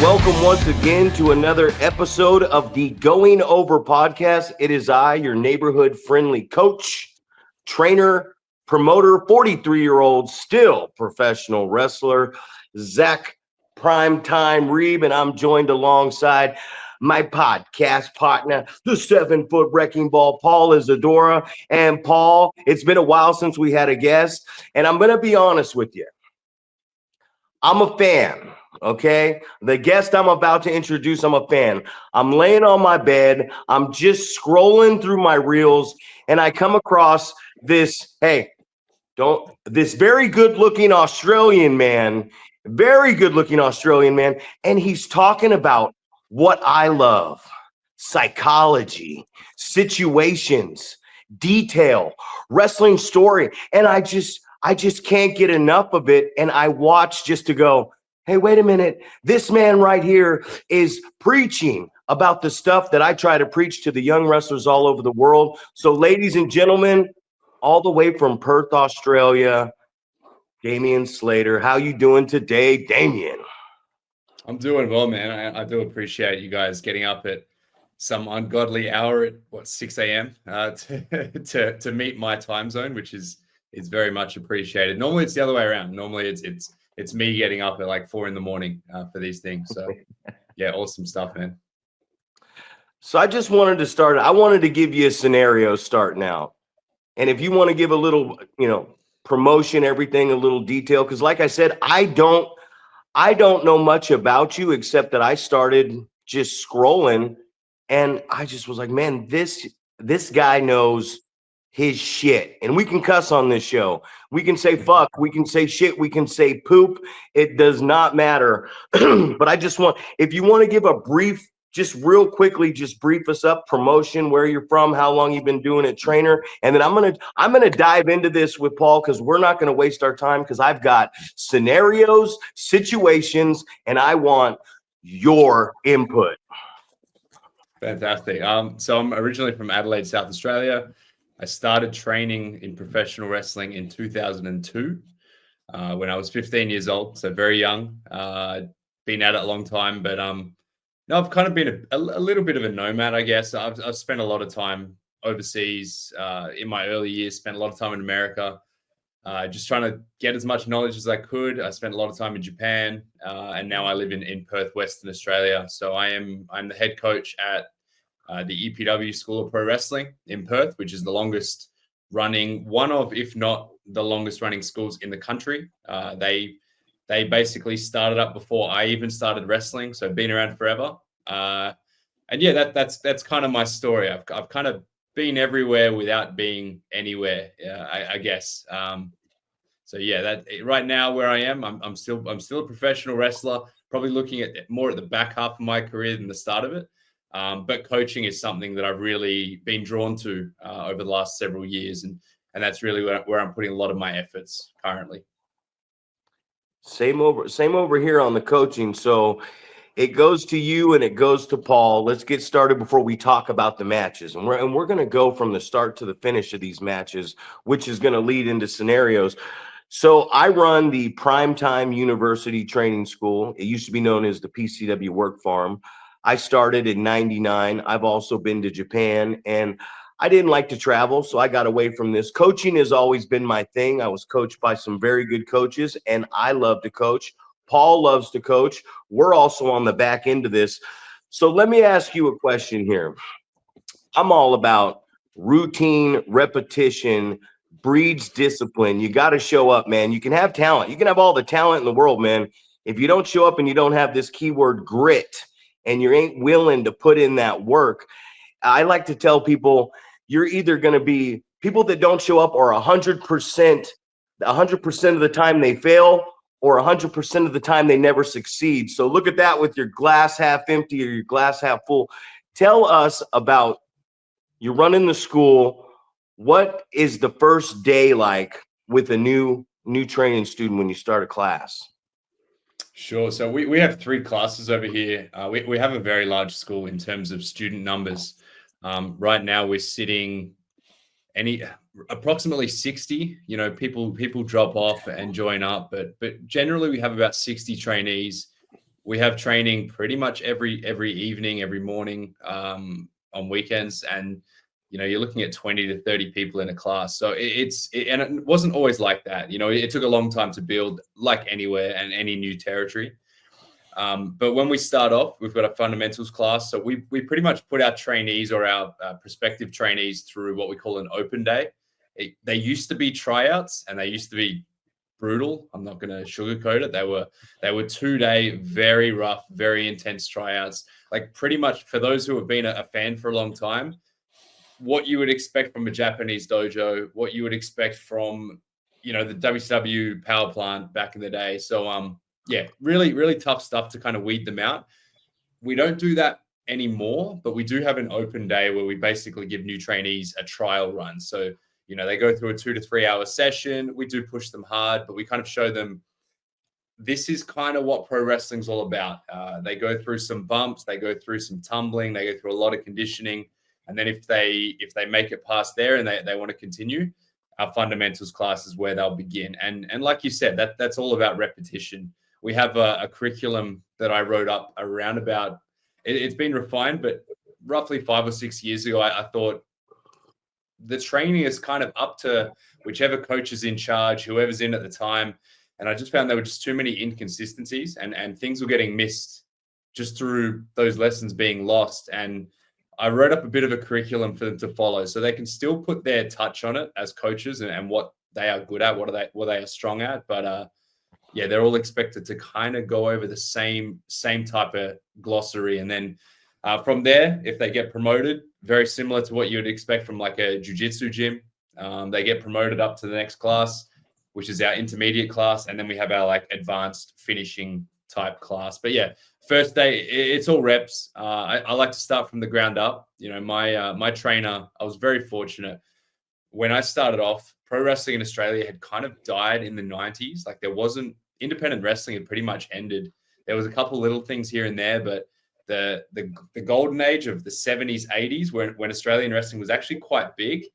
Welcome once again to another episode of the Going Over podcast. It is I, your neighborhood friendly coach, trainer, promoter, 43-year-old, still professional wrestler, Zack Primetime Reeb, and I'm joined alongside my podcast partner, the 7-foot wrecking ball, Paul Isadora. And Paul, it's been a while since we had a guest, and I'm going to be honest with you. I'm a fan. Okay, the guest I'm about to introduce, I'm a fan. I'm laying on my bed. I'm just scrolling through my reels, and I come across this. This very good-looking Australian man, and he's talking about what I love: psychology, situations, detail, wrestling story, and I just can't get enough of it. And I watch just to go, hey, wait a minute. This man right here is preaching about the stuff that I try to preach to the young wrestlers all over the world. So, ladies and gentlemen, all the way from Perth, Australia, Damien Slater. How you doing today, Damien? I'm doing well, man. I do appreciate you guys getting up at some ungodly hour at 6 a.m. To meet my time zone, which is very much appreciated. Normally it's the other way around. Normally it's me getting up at like 4 a.m. For these things. So yeah, awesome stuff, man. So I just wanted to start. I wanted to give you a scenario starting out. And if you want to give a little, promotion, everything, a little detail, because like I said, I don't know much about you except that I started just scrolling and I just was like, man, this guy knows his shit. And we can cuss on this show. We can say fuck, we can say shit, we can say poop. It does not matter. But I just want, if you want to give a brief, just real quickly, just brief us up, promotion, where you're from, how long you've been doing it, trainer. And then I'm gonna dive into this with Paul, because we're not gonna waste our time, because I've got scenarios, situations, and I want your input. Fantastic. So I'm originally from Adelaide, South Australia. I started training in professional wrestling in 2002 when I was 15 years old, so very young. Been at it a long time, but no, I've kind of been a little bit of a nomad, I guess. I've spent a lot of time overseas in my early years, spent a lot of time in America, just trying to get as much knowledge as I could. I spent a lot of time in Japan, and now I live in Perth, Western Australia. So I'm the head coach at the EPW School of Pro Wrestling in Perth, which is the longest running, one of, if not the longest running schools in the country. They basically started up before I even started wrestling, so been around forever. And yeah, that's kind of my story. I've kind of been everywhere without being anywhere, I guess. So yeah, that right now where I am, I'm still a professional wrestler, probably looking at more at the back half of my career than the start of it. But coaching is something that I've really been drawn to over the last several years, and that's really where I'm putting a lot of my efforts currently. Same over here on the coaching. So it goes to you and it goes to Paul. Let's get started before we talk about the matches. And we're going to go from the start to the finish of these matches, which is going to lead into scenarios. So I run the Primetime University Training School. It used to be known as the PCW Work Farm. I started in '99. I've also been to Japan, and I didn't like to travel, so I got away from this. Coaching has always been my thing. I was coached by some very good coaches, and I love to coach. Paul loves to coach. We're also on the back end of this. So let me ask you a question here. I'm all about routine, repetition, breeds discipline. You got to show up, man. You can have talent. You can have all the talent in the world, man. If you don't show up and you don't have this keyword grit and you ain't willing to put in that work, I like to tell people you're either going to be people that don't show up or 100% of the time they fail, or 100% of the time they never succeed. So look at that with your glass half empty or your glass half full. Tell us about, you're running the school. What is the first day like with a new training student when you start a class? Sure. So we have 3 classes over here. We have a very large school in terms of student numbers. Right now we're sitting approximately 60. People drop off and join up, but generally we have about 60 trainees We have training pretty much every evening, every morning, on weekends, and you're looking at 20 to 30 people in a class. So and it wasn't always like that. It took a long time to build, like anywhere and any new territory. But when we start off, we've got a fundamentals class. So we pretty much put our trainees or our prospective trainees through what we call an open day. They used to be tryouts, and they used to be brutal. I'm not going to sugarcoat it. They were 2-day, very rough, very intense tryouts. Like, pretty much, for those who have been a fan for a long time, what you would expect from a Japanese dojo, what you would expect from, the WCW power plant back in the day. So, yeah, really, really tough stuff to kind of weed them out. We don't do that anymore, but we do have an open day where we basically give new trainees a trial run. So, they go through a 2 to 3 hour session. We do push them hard, but we kind of show them this is kind of what pro wrestling's all about. They go through some bumps, they go through some tumbling, they go through a lot of conditioning. And then if they make it past there and they want to continue, our fundamentals class is where they'll begin. And like you said, that's all about repetition. We have a curriculum that I wrote up around about, it's been refined, but roughly 5 or 6 years ago, I thought the training is kind of up to whichever coach is in charge, whoever's in at the time. And I just found there were just too many inconsistencies, and things were getting missed just through those lessons being lost. And I wrote up a bit of a curriculum for them to follow, so they can still put their touch on it as coaches and what they are good at, what they are strong at. But yeah, they're all expected to kind of go over the same type of glossary. And then from there, if they get promoted, very similar to what you would expect from like a jiu-jitsu gym, they get promoted up to the next class, which is our intermediate class. And then we have our like advanced finishing type class. But yeah, first day, it's all reps. I like to start from the ground up. My trainer, I was very fortunate. When I started off, pro wrestling in Australia had kind of died in the 90s. Like, there wasn't, independent wrestling had pretty much ended. There was a couple little things here and there, but the golden age of the 70s, 80s, when Australian wrestling was actually quite big,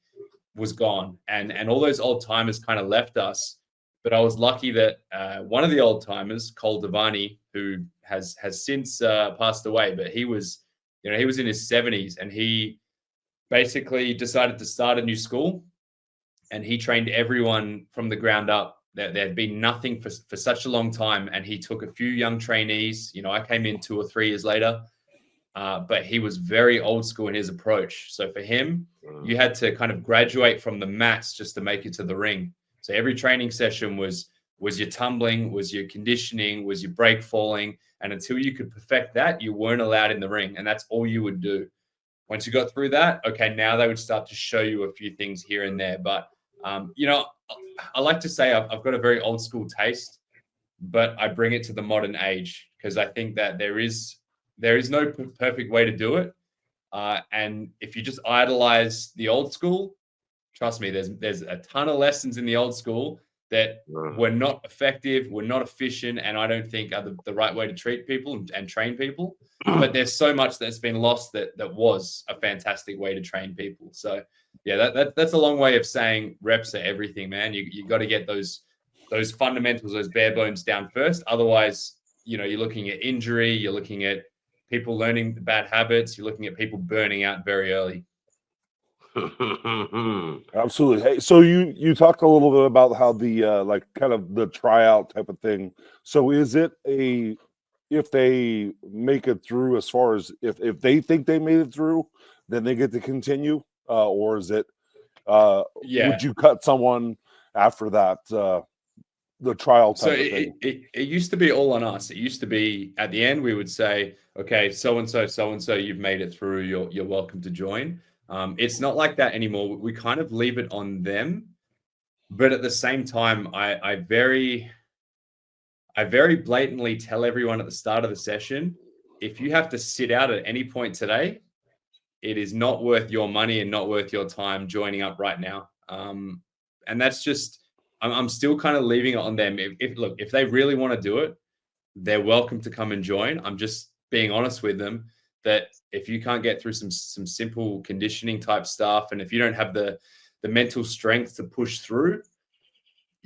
was gone. And all those old timers kind of left us. But I was lucky that one of the old timers, Cole Devani, who has since passed away, but he was in his 70s, and he basically decided to start a new school, and he trained everyone from the ground up. There had been nothing for such a long time, and he took a few young trainees. I came in 2 or 3 years later, but he was very old school in his approach. So for him, you had to kind of graduate from the mats just to make it to the ring. So every training session was your tumbling, was your conditioning, was your break falling. And until you could perfect that, you weren't allowed in the ring. And that's all you would do. Once you got through that, okay, now they would start to show you a few things here and there. But, I like to say I've got a very old school taste, but I bring it to the modern age, because I think that there is no perfect way to do it. And if you just idolize the old school, trust me, there's a ton of lessons in the old school that were not effective, were not efficient, and I don't think are the right way to treat people and train people. But there's so much that's been lost that was a fantastic way to train people. So yeah, that's a long way of saying reps are everything, man. You got to get those fundamentals, those bare bones down first. Otherwise, you're looking at injury, you're looking at people learning the bad habits, you're looking at people burning out very early. Absolutely. Hey, so you talked a little bit about how the like kind of the tryout type of thing. So is it if they make it through, as far as if they think they made it through, then they get to continue, or is it would you cut someone after that the trial type of thing? It used to be all on us. It used to be at the end we would say, okay, so and so you've made it through, you're welcome to join. It's not like that anymore. We kind of leave it on them, but at the same time, I very blatantly tell everyone at the start of the session, if you have to sit out at any point today, it is not worth your money and not worth your time joining up right now. And that's just, I'm still kind of leaving it on them. If they really want to do it, they're welcome to come and join. I'm just being honest with them that if you can't get through some simple conditioning type stuff, and if you don't have the mental strength to push through,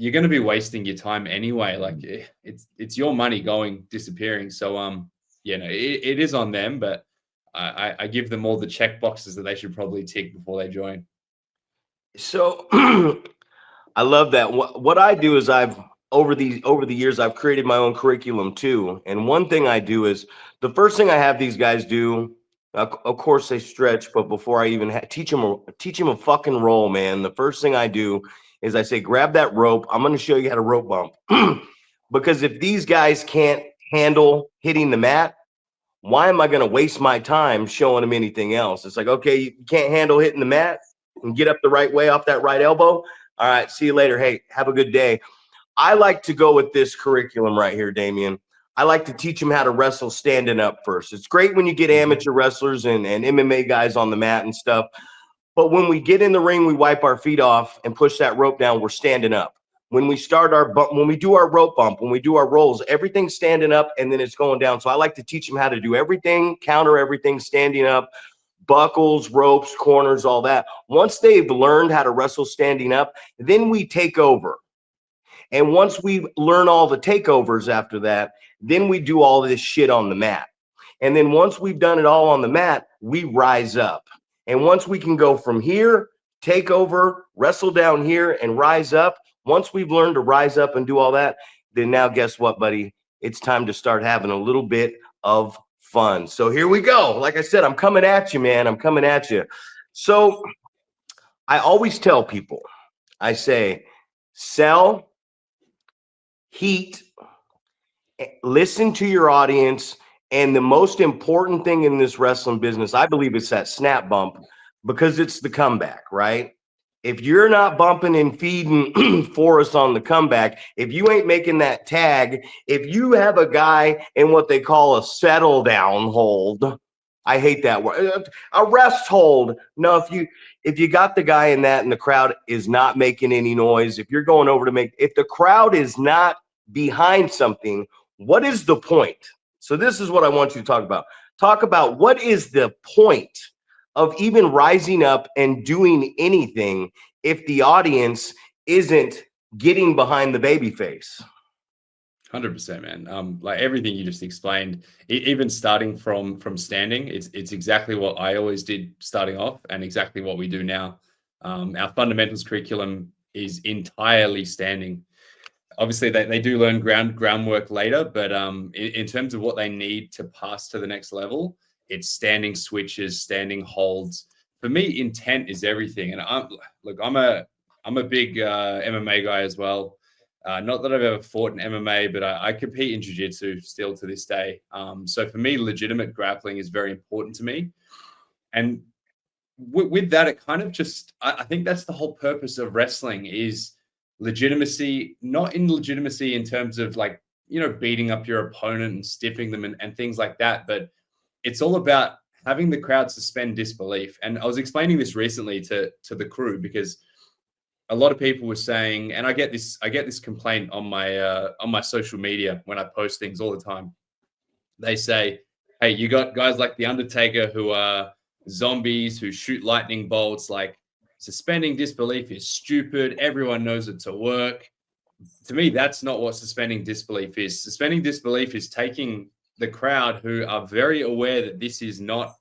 you're going to be wasting your time anyway. Like it's your money disappearing. So you know, it is on them, but I give them all the check boxes that they should probably tick before they join. So I love that. What I do is over the years I've created my own curriculum too. And one thing I do is the first thing I have these guys do, of course they stretch, but before I even teach them a fucking roll, man, the first thing I do is I say, grab that rope. I'm going to show you how to rope bump. Because if these guys can't handle hitting the mat, why am I going to waste my time showing them anything else? It's like, okay, you can't handle hitting the mat and get up the right way off that right elbow. All right, see you later. Hey, have a good day. I like to go with this curriculum right here, Damien. I like to teach them how to wrestle standing up first. It's great when you get amateur wrestlers and MMA guys on the mat and stuff. But when we get in the ring, we wipe our feet off and push that rope down. We're standing up. When we start our bump, when we do our rope bump, when we do our rolls, everything's standing up and then it's going down. So I like to teach them how to do everything, counter everything, standing up, buckles, ropes, corners, all that. Once they've learned how to wrestle standing up, then we take over. And once we learn all the takeovers after that, then we do all this shit on the mat. And then once we've done it all on the mat, we rise up. And once we can go from here, take over, wrestle down here, and rise up, once we've learned to rise up and do all that, then now guess what, buddy? It's time to start having a little bit of fun. So here we go. Like I said, I'm coming at you, man. I'm coming at you. So I always tell people, I say, sell, heat, listen to your audience. And the most important thing in this wrestling business, I believe, it's that snap bump, because it's the comeback, right? If you're not bumping and feeding for us on the comeback, if you ain't making that tag, if you have a guy in what they call a settle down hold, I hate that word, a rest hold. No, if you got the guy in that and the crowd is not making any noise, if you're going over if the crowd is not behind something, what is the point? So this is what I want you to talk about. Talk about what is the point of even rising up and doing anything if the audience isn't getting behind the baby face. 100%, man. Like everything you just explained, even starting from standing, it's exactly what I always did starting off and exactly what we do now. Our fundamentals curriculum is entirely standing. Obviously, they do learn groundwork later, but in terms of what they need to pass to the next level, it's standing switches, standing holds. For me, intent is everything. And I'm a big MMA guy as well. Not that I've ever fought in MMA, but I compete in jiu-jitsu still to this day. So for me, legitimate grappling is very important to me. And with that, it kind of just, I think that's the whole purpose of wrestling is legitimacy, not in legitimacy in terms of like, you know, beating up your opponent and stiffing them and things like that. But it's all about having the crowd suspend disbelief. And I was explaining this recently to the crew because a lot of people were saying, and I get this complaint on my social media when I post things all the time. They say, hey, you got guys like The Undertaker who are zombies, who shoot lightning bolts, like suspending disbelief is stupid. Everyone knows it to work. To me, that's not what suspending disbelief is. Suspending disbelief is taking the crowd who are very aware that this is not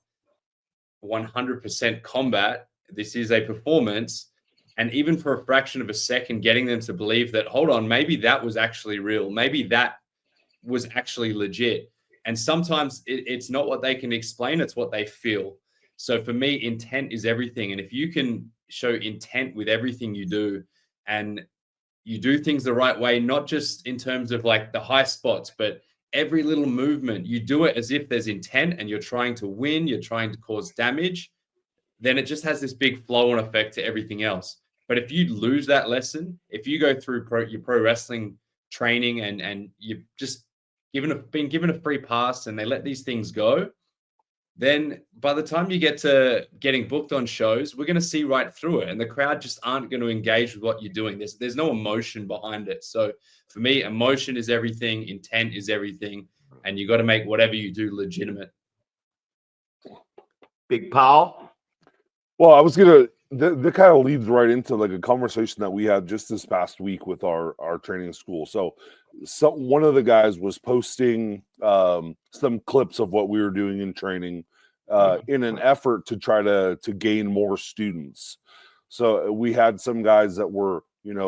100% combat. This is a performance. And even for a fraction of a second, getting them to believe that, hold on, maybe that was actually real. Maybe that was actually legit. And sometimes it's not what they can explain. It's what they feel. So for me, intent is everything. And if you can show intent with everything you do and you do things the right way, not just in terms of like the high spots, but every little movement, you do it as if there's intent and you're trying to win, you're trying to cause damage, then it just has this big flow-on effect to everything else. But if you lose that lesson, if you go through your pro wrestling training and you've just been given a free pass and they let these things go, then by the time you get to getting booked on shows, we're going to see right through it. And the crowd just aren't going to engage with what you're doing. There's no emotion behind it. So for me, emotion is everything. Intent is everything. And you got to make whatever you do legitimate. Big Paul. Well, I was going to that kind of leads right into like a conversation that we had just this past week with our training school. So one of the guys was posting some clips of what we were doing in training in an effort to try to gain more students. So we had some guys that were,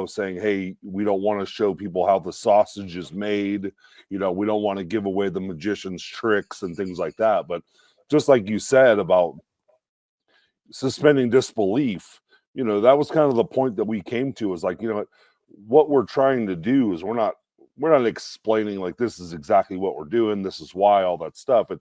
saying, hey, we don't want to show people how the sausage is made. We don't want to give away the magician's tricks and things like that. But just like you said about suspending disbelief, that was kind of the point that we came to, is like, what we're trying to do is we're not explaining like this is exactly what we're doing, this is why, all that stuff.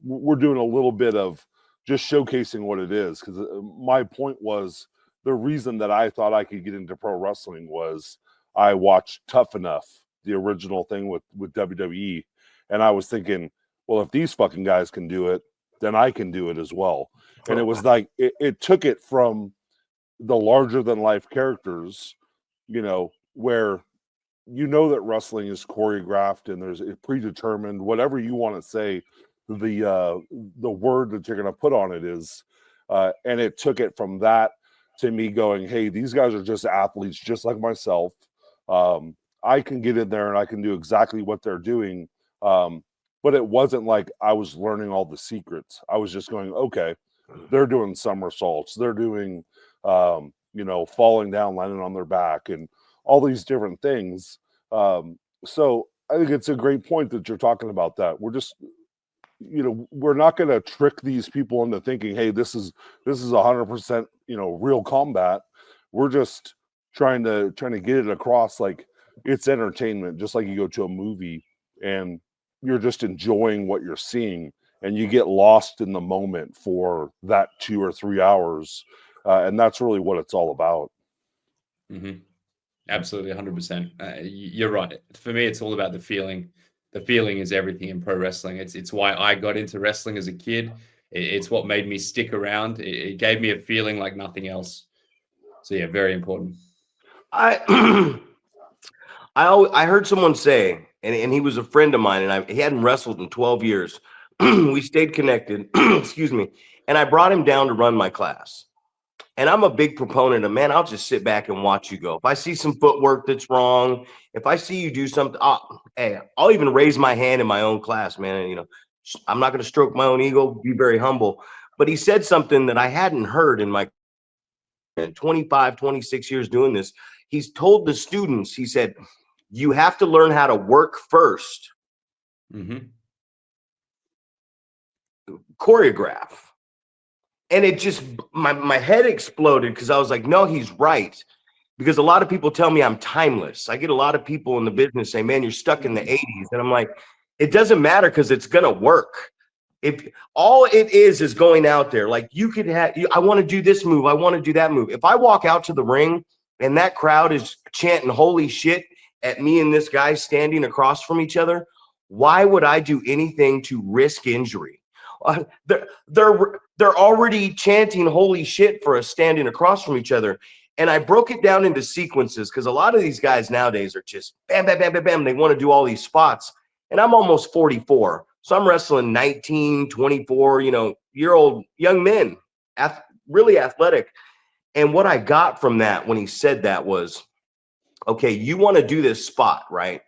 We're doing a little bit of just showcasing what it is, because my point was, the reason that I thought I could get into pro wrestling was I watched Tough Enough, the original thing with WWE, and I was thinking, well, if these fucking guys can do it, then I can do it as well. And it was like it took it from the larger than life characters, where that wrestling is choreographed and there's a predetermined, whatever you want to say, the word that you're going to put on it is, and it took it from that to me going, hey, these guys are just athletes just like myself. I can get in there and I can do exactly what they're doing. But it wasn't like I was learning all the secrets. I was just going, okay, they're doing somersaults, they're doing falling down, landing on their back, and all these different things. So I think it's a great point that you're talking about, that we're just, we're not going to trick these people into thinking, hey, this is 100%, real combat. We're just trying to get it across like it's entertainment, just like you go to a movie and you're just enjoying what you're seeing, and you get lost in the moment for that 2 or 3 hours. And that's really what it's all about. Mm-hmm. Absolutely, 100%. You're right. For me, it's all about the feeling. The feeling is everything in pro wrestling. It's why I got into wrestling as a kid. It's what made me stick around. It gave me a feeling like nothing else. So yeah, very important. I heard someone say, and he was a friend of mine, and he hadn't wrestled in 12 years. We stayed connected, excuse me, and I brought him down to run my class. And I'm a big proponent of, man, I'll just sit back and watch you go. If I see some footwork that's wrong, if I see you do something, I'll even raise my hand in my own class, man. And, I'm not going to stroke my own ego, be very humble. But he said something that I hadn't heard in my 25, 26 years doing this. He's told the students, he said, you have to learn how to work first. Mm-hmm. Choreograph. And it just, my head exploded, because I was like, no, he's right. Because a lot of people tell me I'm timeless. I get a lot of people in the business say, man, you're stuck in the 80s. And I'm like, it doesn't matter, because it's going to work. If all it is going out there, like you could have, I want to do this move, I want to do that move. If I walk out to the ring and that crowd is chanting holy shit at me and this guy standing across from each other, why would I do anything to risk injury? They're already chanting holy shit for us standing across from each other. And I broke it down into sequences, because a lot of these guys nowadays are just bam, bam, bam, bam, bam. They want to do all these spots. And I'm almost 44. So I'm wrestling 19, 24, year old young men, really athletic. And what I got from that when he said that was, okay, you want to do this spot, right?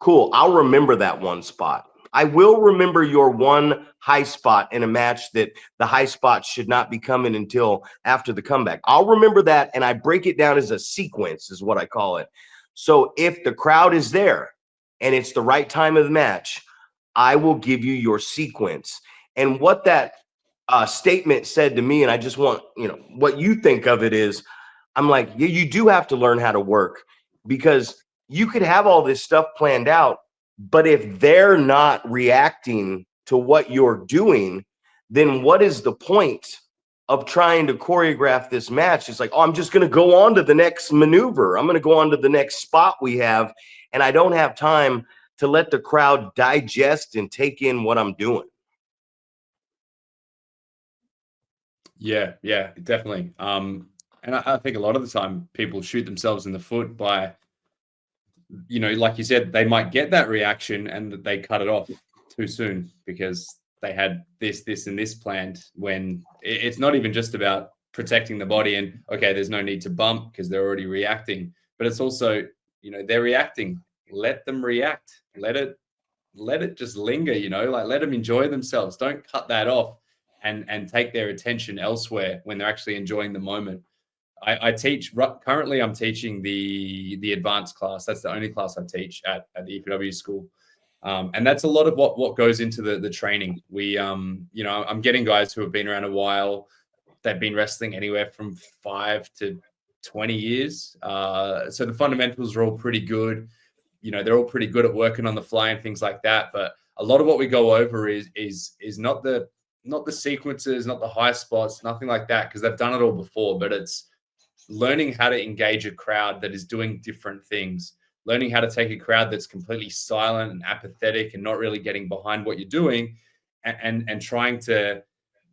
Cool. I'll remember that one spot. I will remember your one high spot in a match that the high spot should not be coming until after the comeback. I'll remember that, and I break it down as a sequence, is what I call it. So if the crowd is there and it's the right time of the match, I will give you your sequence. And what that statement said to me, and I just want, what you think of it is, I'm like, yeah, you do have to learn how to work, because you could have all this stuff planned out, but if they're not reacting to what you're doing, then what is the point of trying to choreograph this match? It's like, oh, I'm just going to go on to the next maneuver. I'm going to go on to the next spot we have, and I don't have time to let the crowd digest and take in what I'm doing. Yeah, definitely. And I think a lot of the time people shoot themselves in the foot by, like you said, they might get that reaction and they cut it off too soon because they had this, and this planned, when it's not even just about protecting the body, and okay, there's no need to bump because they're already reacting. But it's also, they're reacting. Let them react. Let it just linger, like let them enjoy themselves. Don't cut that off and take their attention elsewhere when they're actually enjoying the moment. I teach currently. I'm teaching the advanced class. That's the only class I teach at the EPW school, and that's a lot of what goes into the training. We, I'm getting guys who have been around a while. They've been wrestling anywhere from 5 to 20 years. So the fundamentals are all pretty good. They're all pretty good at working on the fly and things like that. But a lot of what we go over is not the sequences, not the high spots, nothing like that, because they've done it all before. But it's learning how to engage a crowd that is doing different things, learning how to take a crowd that's completely silent and apathetic and not really getting behind what you're doing, and trying to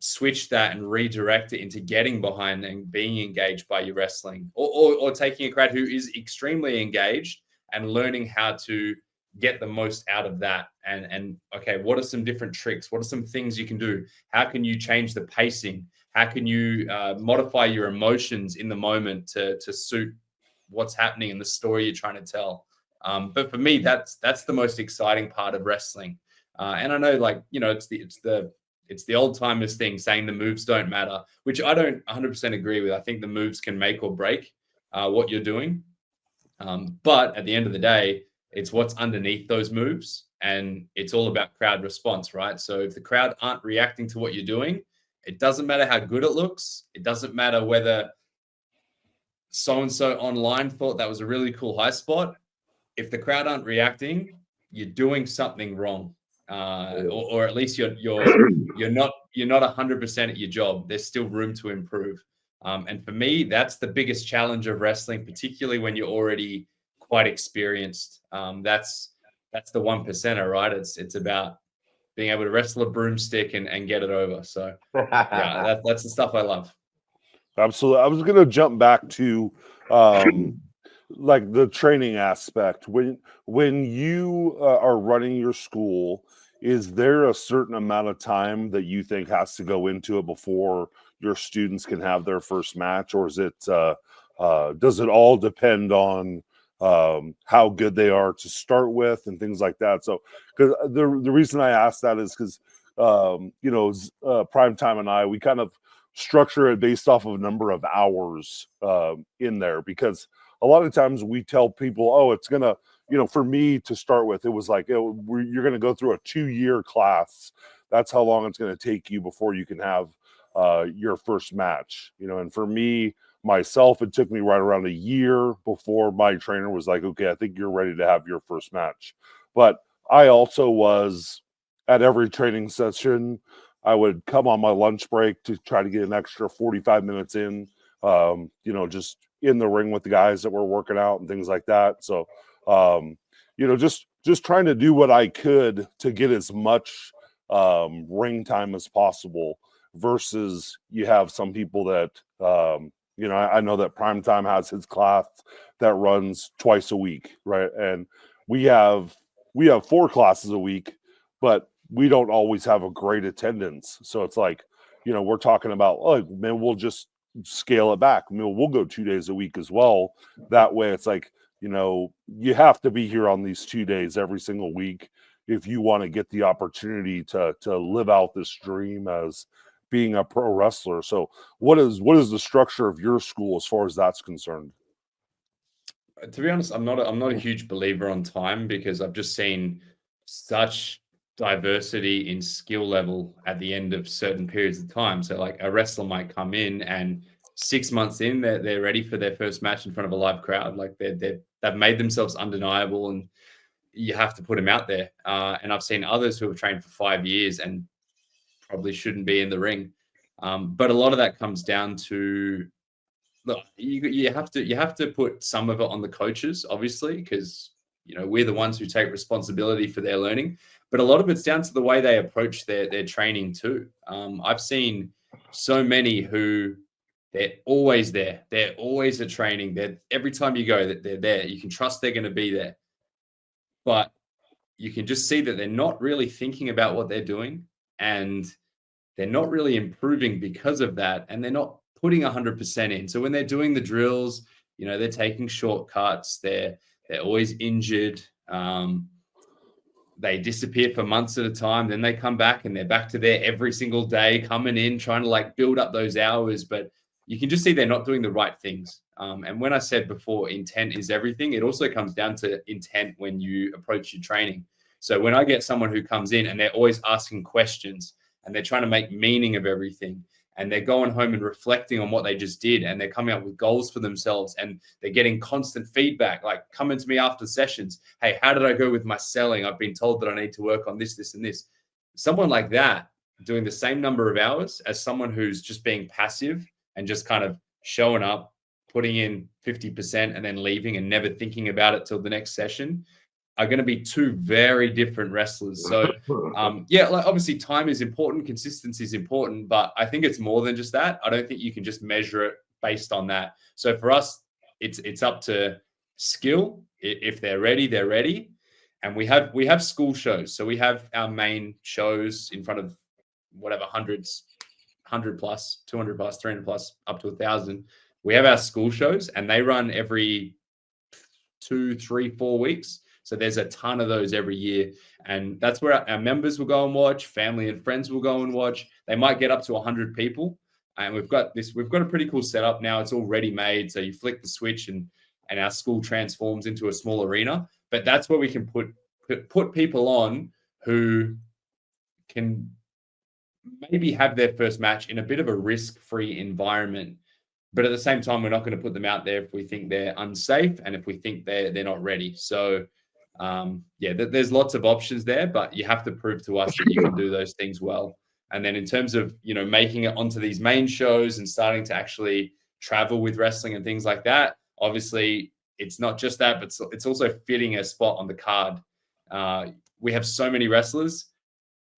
switch that and redirect it into getting behind and being engaged by your wrestling, or taking a crowd who is extremely engaged and learning how to get the most out of that. And okay, what are some different tricks? What are some things you can do? How can you change the pacing? How can you modify your emotions in the moment to suit what's happening in the story you're trying to tell? But for me, that's the most exciting part of wrestling. And I know, it's the old timers thing, saying the moves don't matter, which I don't 100% agree with. I think the moves can make or break what you're doing. But at the end of the day, it's what's underneath those moves, and it's all about crowd response, right? So if the crowd aren't reacting to what you're doing, it doesn't matter how good it looks. It doesn't matter whether so-and-so online thought that was a really cool high spot. If the crowd aren't reacting, you're doing something wrong. Or at least you're not 100% at your job. There's still room to improve. And for me, that's the biggest challenge of wrestling, particularly when you're already quite experienced. That's the 1%er, right? It's about being able to wrestle a broomstick and get it over. So yeah, that's the stuff I love. Absolutely. I was going to jump back to like the training aspect. When you are running your school, is there a certain amount of time that you think has to go into it before your students can have their first match, or is it does it all depend on how good they are to start with and things like that? So, because the reason I ask that is because Primetime and I, we kind of structure it based off of a number of hours in there, because a lot of times we tell people, oh, it's gonna, for me to start with, it was like, you're gonna go through a 2-year class. That's how long it's gonna take you before you can have your first match. And for me, myself, it took me right around a year before my trainer was like, okay, I think you're ready to have your first match. But I also was at every training session, I would come on my lunch break to try to get an extra 45 minutes in, just in the ring with the guys that were working out and things like that. So, just trying to do what I could to get as much ring time as possible, versus you have some people that, I know that Primetime has his class that runs twice a week, right? And we have 4 classes a week, but we don't always have a great attendance. So it's like, we're talking about, oh, man, we'll just scale it back. We'll go 2 days a week as well. That way it's like, you have to be here on these 2 days every single week if you want to get the opportunity to live out this dream as being a pro wrestler. So what is the structure of your school as far as that's concerned? To be honest, I'm not a huge believer on time, because I've just seen such diversity in skill level at the end of certain periods of time. So like a wrestler might come in and 6 months in, they're ready for their first match in front of a live crowd. Like they've made themselves undeniable, and you have to put them out there. And I've seen others who have trained for 5 years and probably shouldn't be in the ring. But a lot of that comes down to, look, you have to put some of it on the coaches, obviously, because we're the ones who take responsibility for their learning. But a lot of it's down to the way they approach their training too. I've seen so many who, they're always there. They're always at training. Every time you go, they're there. You can trust they're going to be there. But you can just see that they're not really thinking about what they're doing, and they're not really improving because of that. And they're not putting 100% in. So when they're doing the drills, you know, they're taking shortcuts. They're always injured. They disappear for months at a time. Then they come back and they're back to there every single day, coming in, trying to like build up those hours. But you can just see they're not doing the right things. And when I said before, intent is everything, it also comes down to intent when you approach your training. So when I get someone who comes in and they're always asking questions and they're trying to make meaning of everything, and they're going home and reflecting on what they just did, and they're coming up with goals for themselves, and they're getting constant feedback, like coming to me after sessions. Hey, how did I go with my selling? I've been told that I need to work on this, this, and this. Someone like that doing the same number of hours as someone who's just being passive and just kind of showing up, putting in 50% and then leaving and never thinking about it till the next session are going to be two very different wrestlers. So yeah, like obviously time is important, consistency is important, but I think it's more than just that. I don't think you can just measure it based on that. So for us, it's up to skill. If they're ready, they're ready. And we have school shows. So we have our main shows in front of whatever 100 plus, 200 plus, 300 plus, up to 1,000. We have our school shows and they run every 2, 3, 4 weeks. So there's a ton of those every year. And that's where our members will go and watch, family and friends will go and watch. They might get up to 100 people. And we've got a pretty cool setup now. It's all ready made. So you flick the switch and our school transforms into a small arena. But that's where we can put people on who can maybe have their first match in a bit of a risk-free environment. But at the same time, we're not going to put them out there if we think they're unsafe and if we think they're not ready. So there's lots of options there, but you have to prove to us that you can do those things well. And then in terms of, you know, making it onto these main shows and starting to actually travel with wrestling and things like that, obviously it's not just that, but it's also fitting a spot on the card. We have so many wrestlers.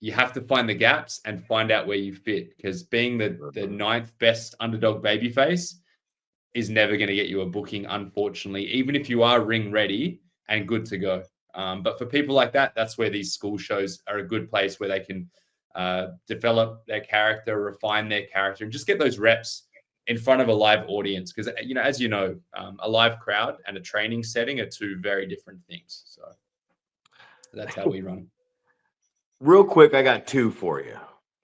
You have to find the gaps and find out where you fit, because being the 9th best underdog babyface is never going to get you a booking, unfortunately, even if you are ring ready and good to go. But for people like that, that's where these school shows are a good place where they can develop their character, refine their character, and just get those reps in front of a live audience. Because, you know, as you know, a live crowd and a training setting are two very different things. So that's how we run. Real quick, I got 2 for you.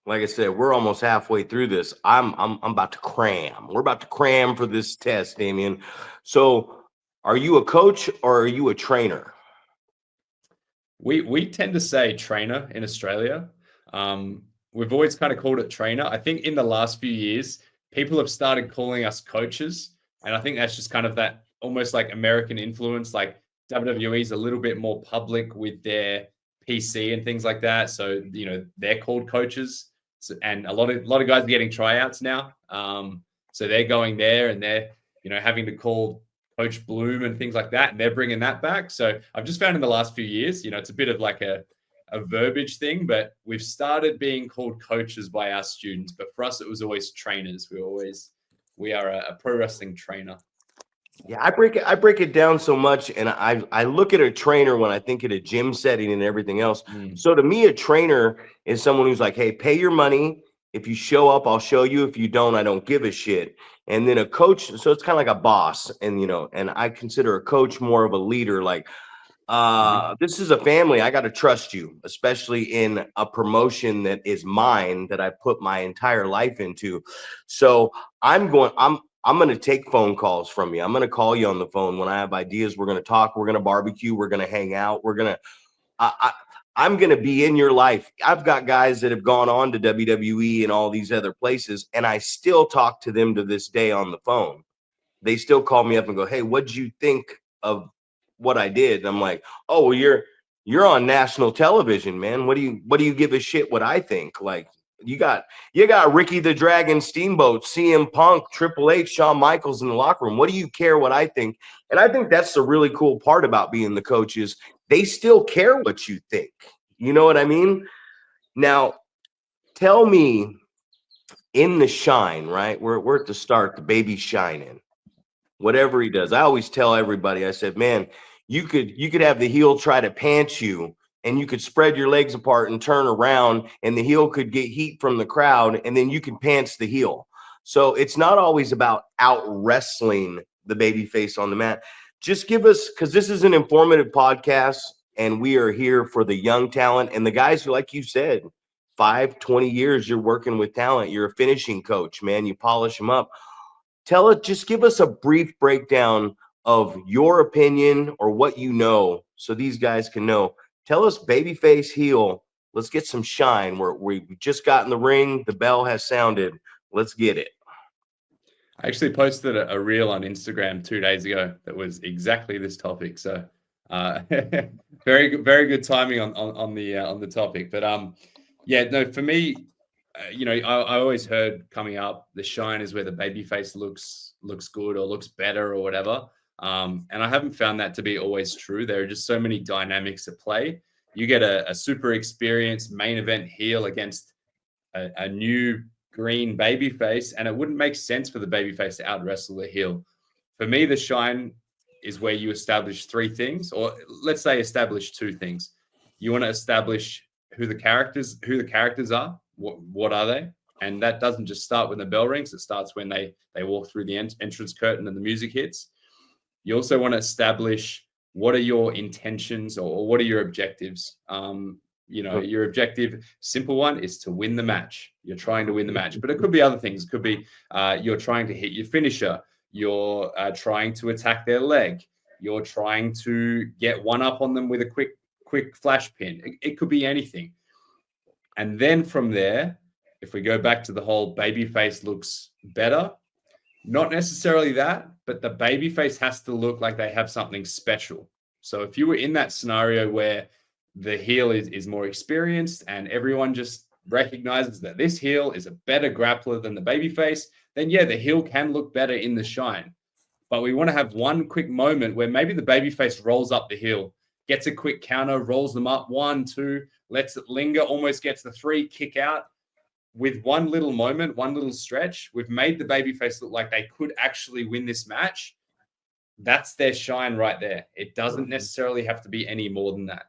Like I said, we're almost halfway through this. I'm about to cram. We're about to cram for this test, Damien. So are you a coach or are you a trainer? We tend to say trainer in Australia. We've always kind of called it trainer. I think in the last few years, people have started calling us coaches. And I think that's just kind of that almost like American influence. Like WWE is a little bit more public with their PC and things like that. So, you know, they're called coaches. So, and a lot of guys are getting tryouts now. So they're going there and they're, you know, having to call Coach Bloom and things like that. And they're bringing that back. So I've just found in the last few years, you know, it's a bit of like a verbiage thing, but we've started being called coaches by our students. But for us, it was always trainers. We are a pro wrestling trainer. Yeah, I break it down so much, and I look at a trainer when I think at a gym setting and everything else. So to me, a trainer is someone who's like, hey, pay your money. If you show up, I'll show you. If you don't, I don't give a shit. And then a coach, so it's kind of like a boss, and you know, and I consider a coach more of a leader. Like, this is a family. I got to trust you, especially in a promotion that is mine, that I put my entire life into. So I'm going to take phone calls from you. I'm going to call you on the phone when I have ideas. We're going to talk. We're going to barbecue. We're going to hang out. I'm going to be in your life. I've got guys that have gone on to WWE and all these other places, and I still talk to them to this day on the phone. They still call me up and go, hey, what'd you think of what I did? And I'm like, oh, well, you're on national television, man. What do you give a shit what I think? Like, you got Ricky the Dragon Steamboat, CM Punk, Triple H, Shawn Michaels in the locker room. What do you care what I think? And I think that's the really cool part about being the coach is they still care what you think. You know what I mean? Now, tell me, in the shine, right? We're at the start, the baby's shining. Whatever he does, I always tell everybody, I said, man, you could have the heel try to pants you, and you could spread your legs apart and turn around, and the heel could get heat from the crowd, and then you can pants the heel. So it's not always about out wrestling the baby face on the mat. Just give us, because this is an informative podcast and we are here for the young talent and the guys who, like you said, 20 years you're working with talent. You're a finishing coach, man. You polish them up. Just give us a brief breakdown of your opinion or what you know so these guys can know. Tell us babyface, heel. Let's get some shine. We just got in the ring. The bell has sounded. Let's get it. I actually posted a reel on Instagram 2 days ago that was exactly this topic. So very good timing on the topic. But yeah, no, for me, I always heard coming up, the shine is where the baby face looks good or looks better or whatever. And I haven't found that to be always true. There are just so many dynamics at play. You get a super experienced main event heel against a new green baby face, and it wouldn't make sense for the baby face to out wrestle the heel. For me, the shine is where you establish three things, or let's say establish two things. You want to establish who the characters are. What are they? And that doesn't just start when the bell rings. It starts when they walk through the entrance curtain and the music hits. You also want to establish what are your intentions or what are your objectives. Your objective, simple one, is to win the match. You're trying to win the match, but it could be other things. It could be you're trying to hit your finisher. You're trying to attack their leg. You're trying to get one up on them with a quick flash pin. It could be anything. And then from there, if we go back to the whole babyface looks better, not necessarily that, but the babyface has to look like they have something special. So if you were in that scenario where the heel is more experienced and everyone just recognizes that this heel is a better grappler than the babyface, then yeah, the heel can look better in the shine. But we want to have one quick moment where maybe the babyface rolls up the heel, gets a quick counter, rolls them up, 1, 2, lets it linger, almost gets the 3, kick out. With one little moment, one little stretch, we've made the babyface look like they could actually win this match. That's their shine right there. It doesn't necessarily have to be any more than that.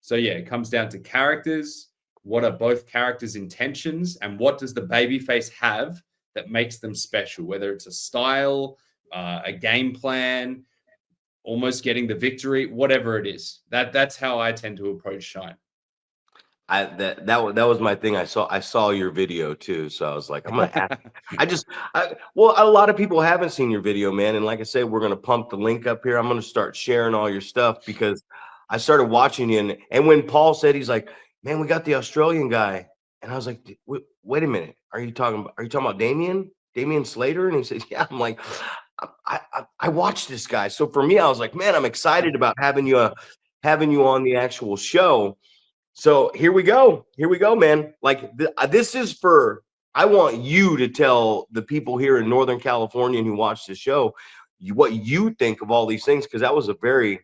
So yeah, it comes down to characters. What are both characters' intentions, and what does the babyface have that makes them special? Whether it's a style, a game plan, almost getting the victory, whatever it is. That's how I tend to approach shine. That was my thing. I saw your video too, so I was like, I'm gonna ask. Well, a lot of people haven't seen your video, man, and like I said, we're gonna pump the link up here. I'm gonna start sharing all your stuff because I started watching you, and when Paul said, he's like, man, we got the Australian guy, and I was like, wait a minute, are you talking about Damien Slater? And he says, yeah. I'm like, I watched this guy, so for me, I was like, man, I'm excited about having you on the actual show. So here we go, man. Like this is I want you to tell the people here in Northern California who watch the show what you think of all these things, because that was a very,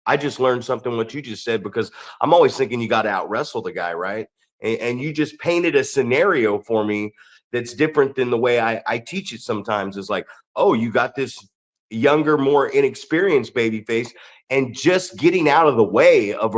I just learned something what you just said, because I'm always thinking you got to out wrestle the guy, right? And you just painted a scenario for me that's different than the way I teach it sometimes. It's like, oh, you got this younger, more inexperienced baby face, and just getting out of the way of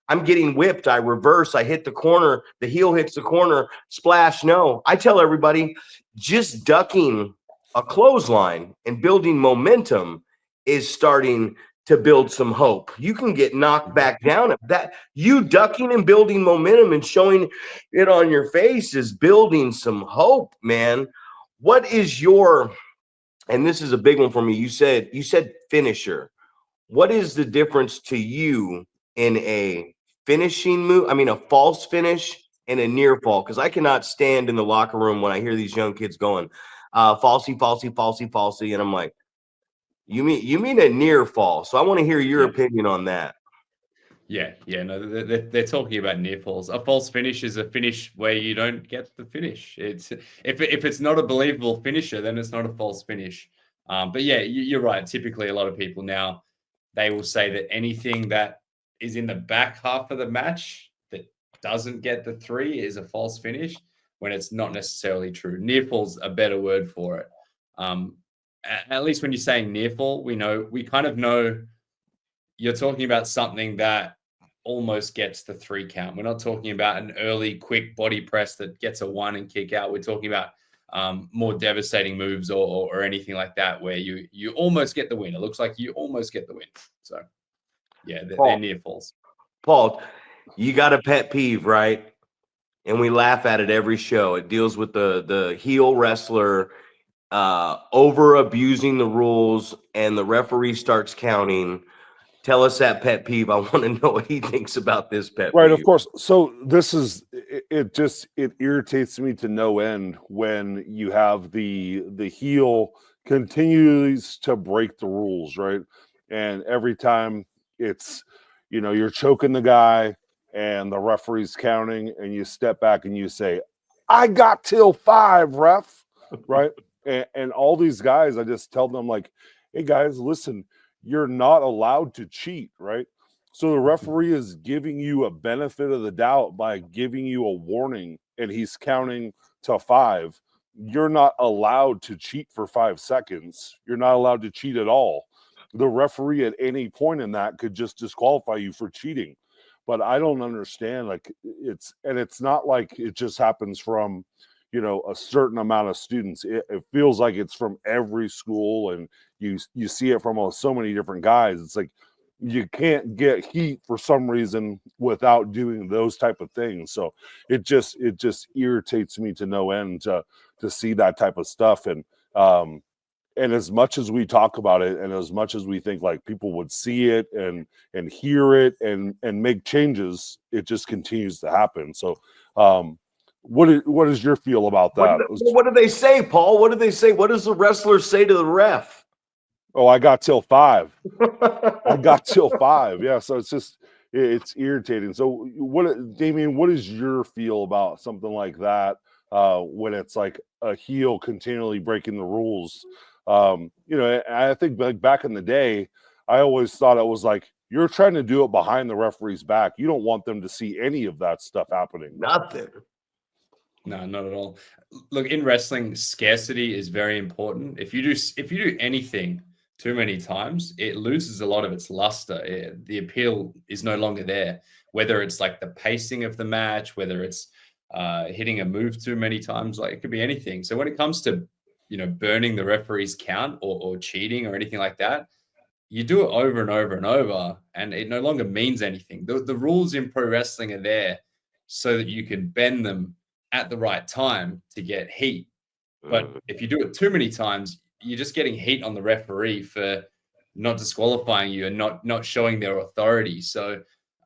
I'm getting whipped, I reverse, I hit the corner, the heel hits the corner, splash. No, I tell everybody, just ducking a clothesline and building momentum is starting to build some hope. You can get knocked back down. That you ducking and building momentum and showing it on your face is building some hope, man. What is and this is a big one for me. You said finisher. What is the difference to you in a finishing move? I mean, a false finish and a near fall? Because I cannot stand in the locker room when I hear these young kids going, falsy, falsy, falsy, falsy. And I'm like, you mean a near fall? So I want to hear your opinion on that. Yeah, no, they're talking about near falls. A false finish is a finish where you don't get the finish. It's if it's not a believable finisher, then it's not a false finish. But yeah, you're right. Typically, a lot of people now, they will say that anything that is in the back half of the match that doesn't get the 3 is a false finish, when it's not necessarily true. Near fall's a better word for it. At least when you're saying near fall, we kind of know you're talking about something that almost gets the 3 count. We're not talking about an early, quick body press that gets a 1 and kick out. We're talking about more devastating moves or anything like that, where you almost get the win. It looks like you almost get the win. So yeah, they're near falls. Paul, you got a pet peeve, right? And we laugh at it every show. It deals with the heel wrestler over abusing the rules, and the referee starts counting. Tell us that pet peeve. I want to know what he thinks about this pet Right, peeve. of course. So this is it irritates me to no end when you have the heel continues to break the rules, right? And every time it's you're choking the guy and the referee's counting and you step back and you say, I got till 5, ref, right? And all these guys, I just tell them like, hey guys, listen, you're not allowed to cheat, right? So the referee is giving you a benefit of the doubt by giving you a warning, and he's counting to 5. You're not allowed to cheat for 5 seconds. You're not allowed to cheat at all. The referee at any point in that could just disqualify you for cheating. But I don't understand. Like it's not like it just happens from, a certain amount of students. It feels like it's from every school, and you see it from so many different guys. It's like, you can't get heat for some reason without doing those type of things. So it just irritates me to no end to see that type of stuff. And as much as we talk about it, and as much as we think like people would see it and hear it and make changes, it just continues to happen. So what is your feel about that? What do they say, Paul? What do they say? What does the wrestler say to the ref? Oh, I got till 5. I got till 5. Yeah. So it's irritating. So Damien, what is your feel about something like that? When it's like a heel continually breaking the rules? I think like back in the day, I always thought it was like, you're trying to do it behind the referee's back. You don't want them to see any of that stuff happening. Nothing. No, not at all. Look, in wrestling, scarcity is very important. If you do anything too many times, it loses a lot of its luster. The appeal is no longer there. Whether it's like the pacing of the match, whether it's hitting a move too many times, like it could be anything. So when it comes to burning the referee's count or cheating or anything like that, you do it over and over and over, and it no longer means anything. The rules in pro wrestling are there so that you can bend them at the right time to get heat. But if you do it too many times, you're just getting heat on the referee for not disqualifying you and not showing their authority. So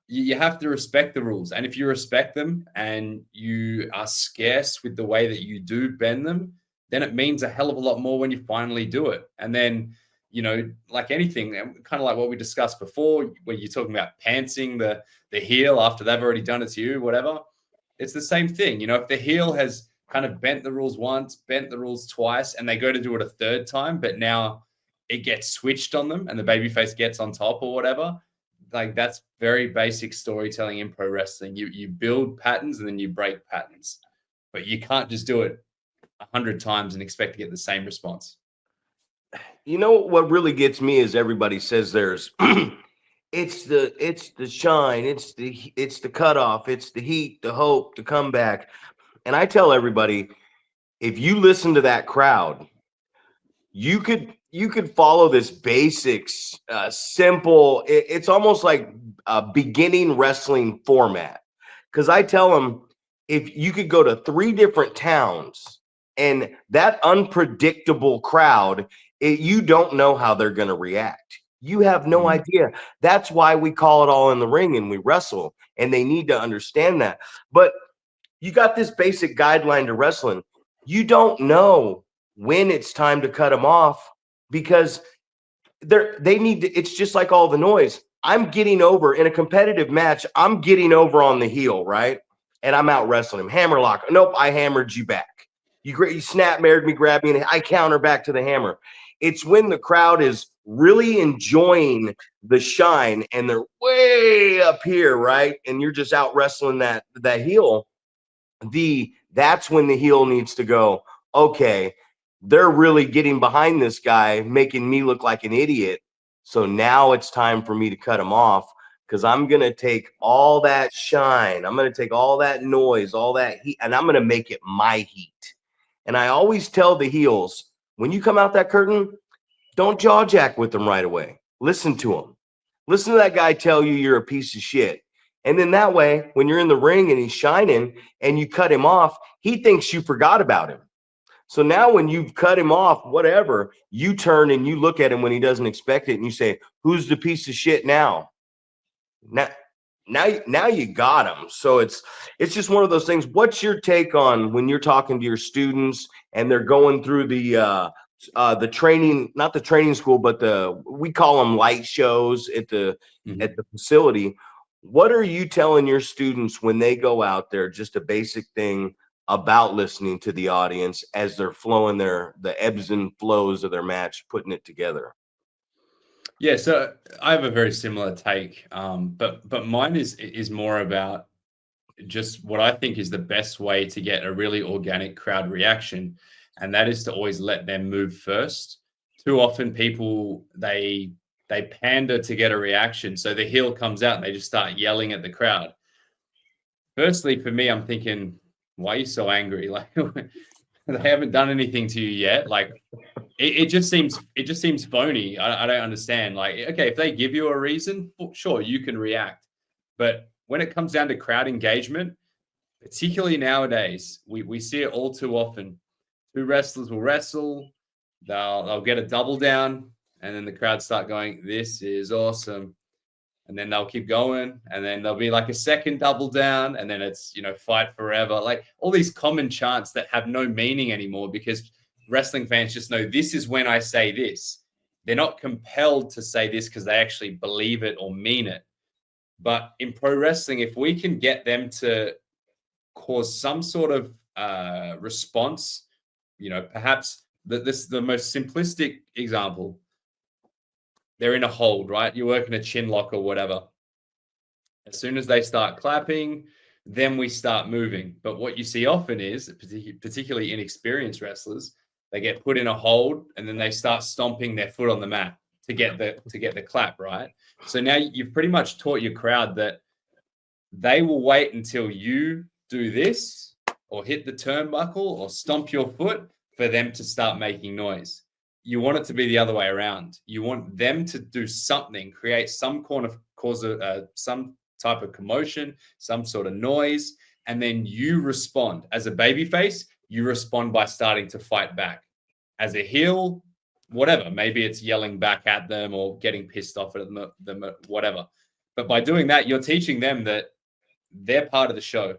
you have to respect the rules. And if you respect them and you are scarce with the way that you do bend them, then it means a hell of a lot more when you finally do it. And then, like anything, kind of like what we discussed before, when you're talking about pantsing the heel after they've already done it to you, whatever, it's the same thing. If the heel has kind of bent the rules once, bent the rules twice, and they go to do it a third time, but now it gets switched on them and the babyface gets on top or whatever. Like that's very basic storytelling in pro wrestling. You build patterns and then you break patterns, but you can't just do it 100 times and expect to get the same response. What really gets me is everybody says there's it's the shine, it's the cutoff, it's the heat, the hope, the comeback. And I tell everybody, if you listen to that crowd, you could follow this basics, simple. It's almost like a beginning wrestling format. Because I tell them, if you could go to 3 different towns and that unpredictable crowd, you don't know how they're going to react. You have no idea. That's why we call it all in the ring and we wrestle. And they need to understand that. But you got this basic guideline to wrestling. You don't know when it's time to cut them off because they need to. It's just like all the noise. I'm getting over in a competitive match. I'm getting over on the heel, right? And I'm out wrestling him. Hammerlock. Nope, I hammered you back. You snap married me, grabbed me, and I counter back to the hammer. It's when the crowd is really enjoying the shine and they're way up here, right? And you're just out wrestling that heel. That's when the heel needs to go, okay, they're really getting behind this guy, making me look like an idiot. So now it's time for me to cut him off because I'm going to take all that shine. I'm going to take all that noise, all that heat, and I'm going to make it my heat. And I always tell the heels, when you come out that curtain, don't jaw jack with them right away. Listen to them. Listen to that guy tell you you're a piece of shit. And then that way, when you're in the ring and he's shining and you cut him off, he thinks you forgot about him. So now when you've cut him off, whatever, you turn and you look at him when he doesn't expect it and you say, who's the piece of shit now? Now you got him. So it's just one of those things. What's your take on when you're talking to your students and they're going through the training, not the training school, but we call them light shows at the facility. What are you telling your students when they go out there? Just a basic thing about listening to the audience as they're flowing the ebbs and flows of their match, putting it together. Yeah, so I have a very similar take, but mine is more about just what I think is the best way to get a really organic crowd reaction, and that is to always let them move first. Too often people they pander to get a reaction, so the heel comes out and they just start yelling at the crowd. Firstly, for me, I'm thinking, why are you so angry? Like they haven't done anything to you yet. Like it just seems phony. I don't understand. Like, okay, if they give you a reason, sure, you can react. But when it comes down to crowd engagement, particularly nowadays, we see it all too often. Two wrestlers will wrestle, they'll get a double down, and then the crowd start going, "This is awesome." And then they'll keep going, and then there'll be like a second double down, and then it's, fight forever. Like all these common chants that have no meaning anymore because wrestling fans just know this is when I say this. They're not compelled to say this because they actually believe it or mean it. But in pro wrestling, if we can get them to cause some sort of response, perhaps the most simplistic example, they're in a hold, right? You're working a chin lock or whatever. As soon as they start clapping, then we start moving. But what you see often is, particularly inexperienced wrestlers, they get put in a hold and then they start stomping their foot on the mat to get the clap, right? So now you've pretty much taught your crowd that they will wait until you do this or hit the turnbuckle or stomp your foot for them to start making noise. You want it to be the other way around. You want them to do something, create some some type of commotion, some sort of noise, and then you respond. As a babyface, you respond by starting to fight back. As a heel, whatever, maybe it's yelling back at them or getting pissed off at them, whatever. But by doing that, you're teaching them that they're part of the show,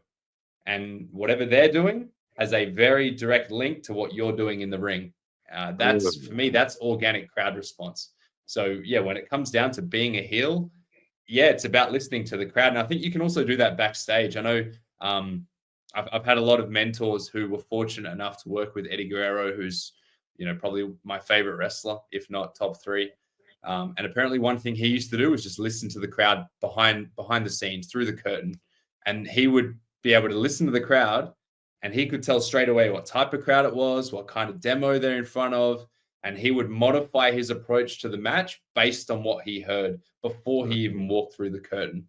and whatever they're doing has a very direct link to what you're doing in the ring. For me, that's organic crowd response. So yeah, when it comes down to being a heel, yeah, it's about listening to the crowd. And I think you can also do that backstage. I know I've had a lot of mentors who were fortunate enough to work with Eddie Guerrero, who's, probably my favorite wrestler, if not top 3. And apparently one thing he used to do was just listen to the crowd behind the scenes, through the curtain. And he would be able to listen to the crowd, and he could tell straight away what type of crowd it was, what kind of demo they're in front of, and he would modify his approach to the match based on what he heard before he even walked through the curtain.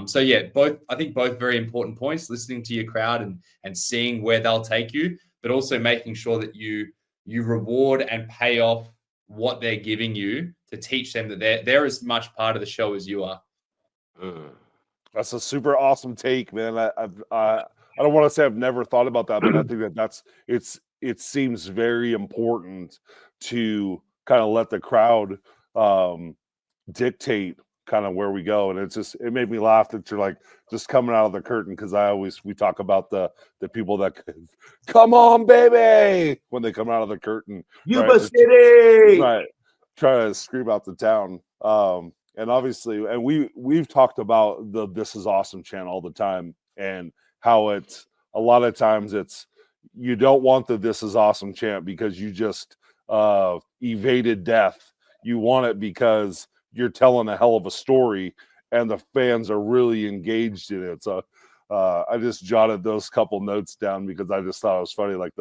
So yeah, I think both very important points: listening to your crowd and seeing where they'll take you, but also making sure that you reward and pay off what they're giving you to teach them that they're as much part of the show as you are. That's a super awesome take, man. I don't want to say I've never thought about that, but I think it seems very important to kind of let the crowd dictate kind of where we go. And it made me laugh that you're like just coming out of the curtain, because we talk about the people that come on, baby, when they come out of the curtain. Yuba City! Right. Try to scream out the town. And obviously, and we've talked about the "This Is Awesome" chant all the time, and how it's a lot of times you don't want the "This Is Awesome" chant because you just evaded death. You want it because you're telling a hell of a story and the fans are really engaged in it. So I just jotted those couple notes down because I just thought it was funny. Like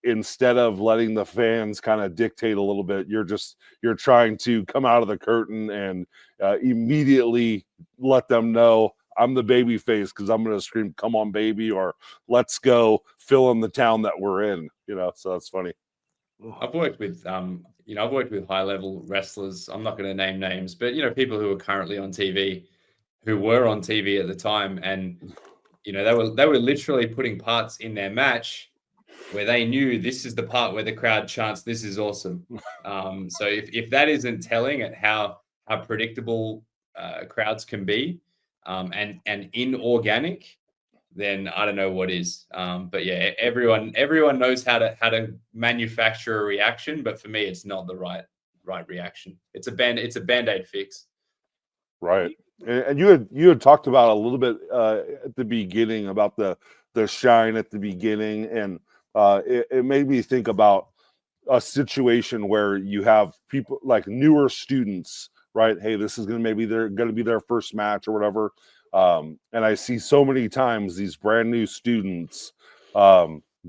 instead of letting the fans kind of dictate a little bit, you're trying to come out of the curtain and immediately let them know, I'm the baby face because I'm going to scream, "Come on, baby," or "Let's go," fill in the town that we're in. So that's funny. I've worked with I've worked with high level wrestlers. I'm not going to name names, but people who are currently on TV, who were on TV at the time, and they were literally putting parts in their match where they knew this is the part where the crowd chants, "This is awesome." So if that isn't telling at how predictable crowds can be, and inorganic, then I don't know what is. But yeah, everyone knows how to manufacture a reaction, but for me, it's not the right reaction. It's a band-aid fix. Right. And you had talked about a little bit at the beginning about the shine at the beginning, and it made me think about a situation where you have people like newer students, right? Hey, this is going to be their first match or whatever. And I see so many times these brand new students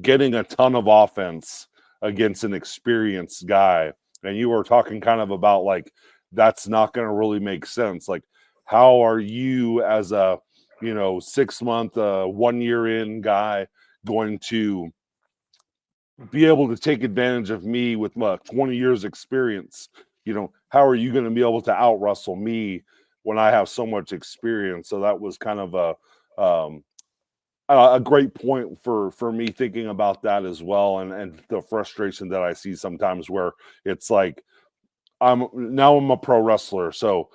getting a ton of offense against an experienced guy. And you were talking kind of about like, that's not going to really make sense. Like, how are you as a 6 month, 1 year in guy going to be able to take advantage of me with 20 years experience? How are you going to be able to out wrestle me when I have so much experience? So that was kind of a great point for me thinking about that as well, and the frustration that I see sometimes where it's like I'm a pro wrestler, so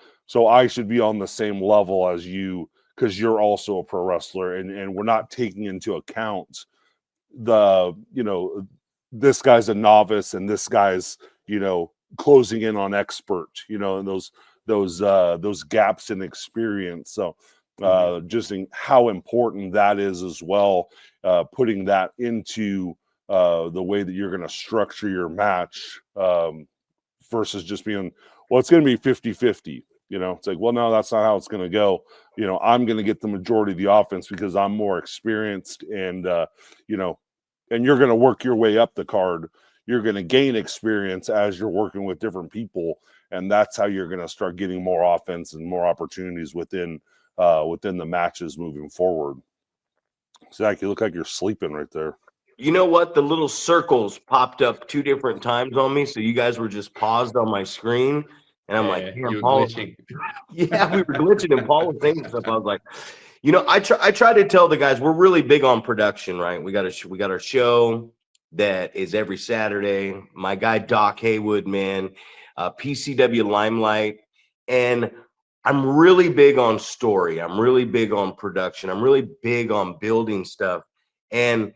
I should be on the same level as you because you're also a pro wrestler, and we're not taking into account the this guy's a novice and this guy's closing in on expert, and those gaps in experience. So just how important that is as well, putting that into the way that you're going to structure your match, versus just being, well, it's going to be 50-50. It's like, well, no, that's not how it's going to go. I'm going to get the majority of the offense because I'm more experienced, and and you're going to work your way up the card. You're going to gain experience as you're working with different people, and that's how you're going to start getting more offense and more opportunities within the matches moving forward. Zach, you look like you're sleeping right there. You know what? The little circles popped up 2 different times on me, so you guys were just paused on my screen, and I'm like, you were Paul, glitching. Yeah, we were glitching, and Paul was saying stuff. I was like, I try to tell the guys we're really big on production, right? We got our show that is every Saturday. My guy Doc Haywood, man, PCW Limelight, and I'm really big on story. I'm really big on production. I'm really big on building stuff, and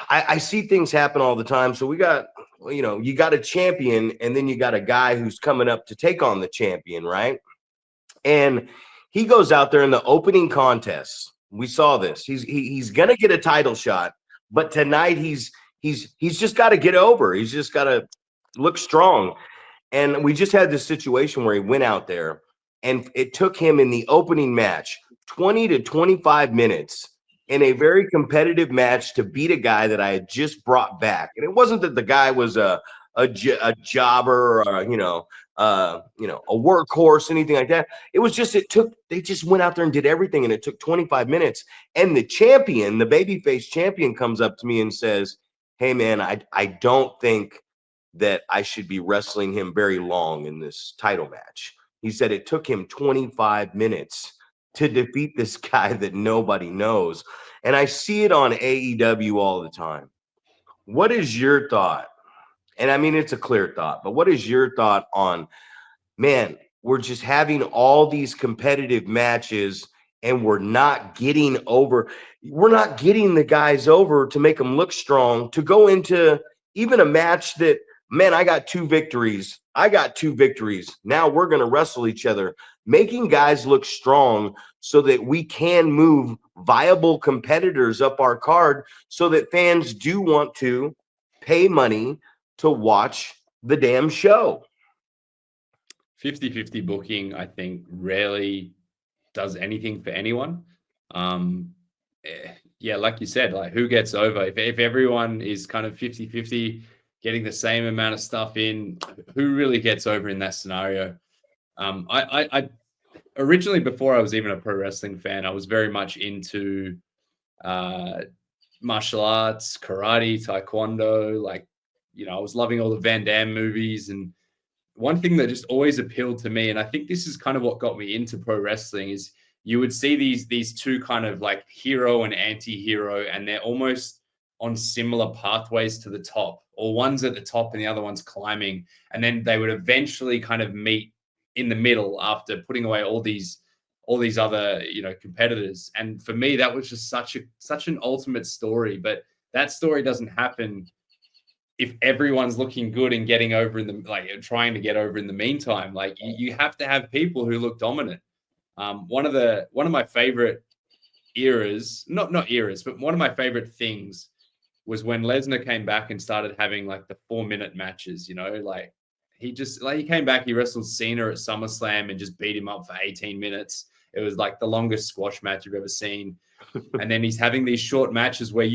I see things happen all the time. So we got, you got a champion, and then you got a guy who's coming up to take on the champion, right? And he goes out there in the opening contest. We saw this. He's gonna get a title shot, but tonight he's just got to get over. He's just got to look strong. And we just had this situation where he went out there, and it took him in the opening match 20 to 25 minutes in a very competitive match to beat a guy that I had just brought back. And it wasn't that the guy was a jobber or a workhorse, anything like that. It was just they just went out there and did everything, and it took 25 minutes. And the champion, the babyface champion, comes up to me and says, "Hey man, I don't think that I should be wrestling him very long in this title match." He said it took him 25 minutes to defeat this guy that nobody knows. And I see it on AEW all the time. What is your thought? And I mean, it's a clear thought, but what is your thought on, man, we're just having all these competitive matches and we're not getting the guys over to make them look strong, to go into even a match that, man, I got 2 victories. Now we're going to wrestle each other, making guys look strong so that we can move viable competitors up our card so that fans do want to pay money to watch the damn show. 50-50 booking, I think, rarely does anything for anyone. Yeah, like you said, like who gets over? If everyone is kind of 50-50, getting the same amount of stuff in, who really gets over in that scenario? I originally, before I was even a pro wrestling fan, I was very much into martial arts, karate, taekwondo. Like, I was loving all the Van Damme movies. And one thing that just always appealed to me, and I think this is kind of what got me into pro wrestling, is you would see these two kind of like hero and anti-hero, and they're almost on similar pathways to the top, or one's at the top and the other one's climbing, and then they would eventually kind of meet in the middle after putting away all these other competitors. And for me, that was just such an ultimate story. But that story doesn't happen if everyone's looking good and getting over in the, like, trying to get over in the meantime. Like, you have to have people who look dominant. One of my favorite eras, not eras, but one of my favorite things was when Lesnar came back and started having like the 4-minute matches. Like, he came back, he wrestled Cena at SummerSlam and just beat him up for 18 minutes. It was like the longest squash match you've ever seen. And then he's having these short matches where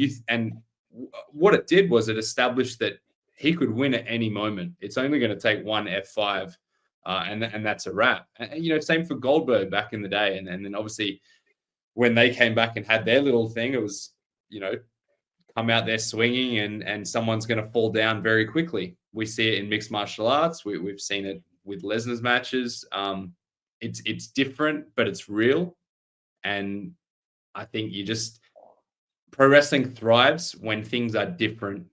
what it did was it established that he could win at any moment. It's only going to take one F5, and that's a wrap. And, same for Goldberg back in the day. And then obviously when they came back and had their little thing, it was, come out there swinging and someone's going to fall down very quickly. We see it in mixed martial arts. We've seen it with Lesnar's matches. It's different, but it's real. And I think pro wrestling thrives when things are different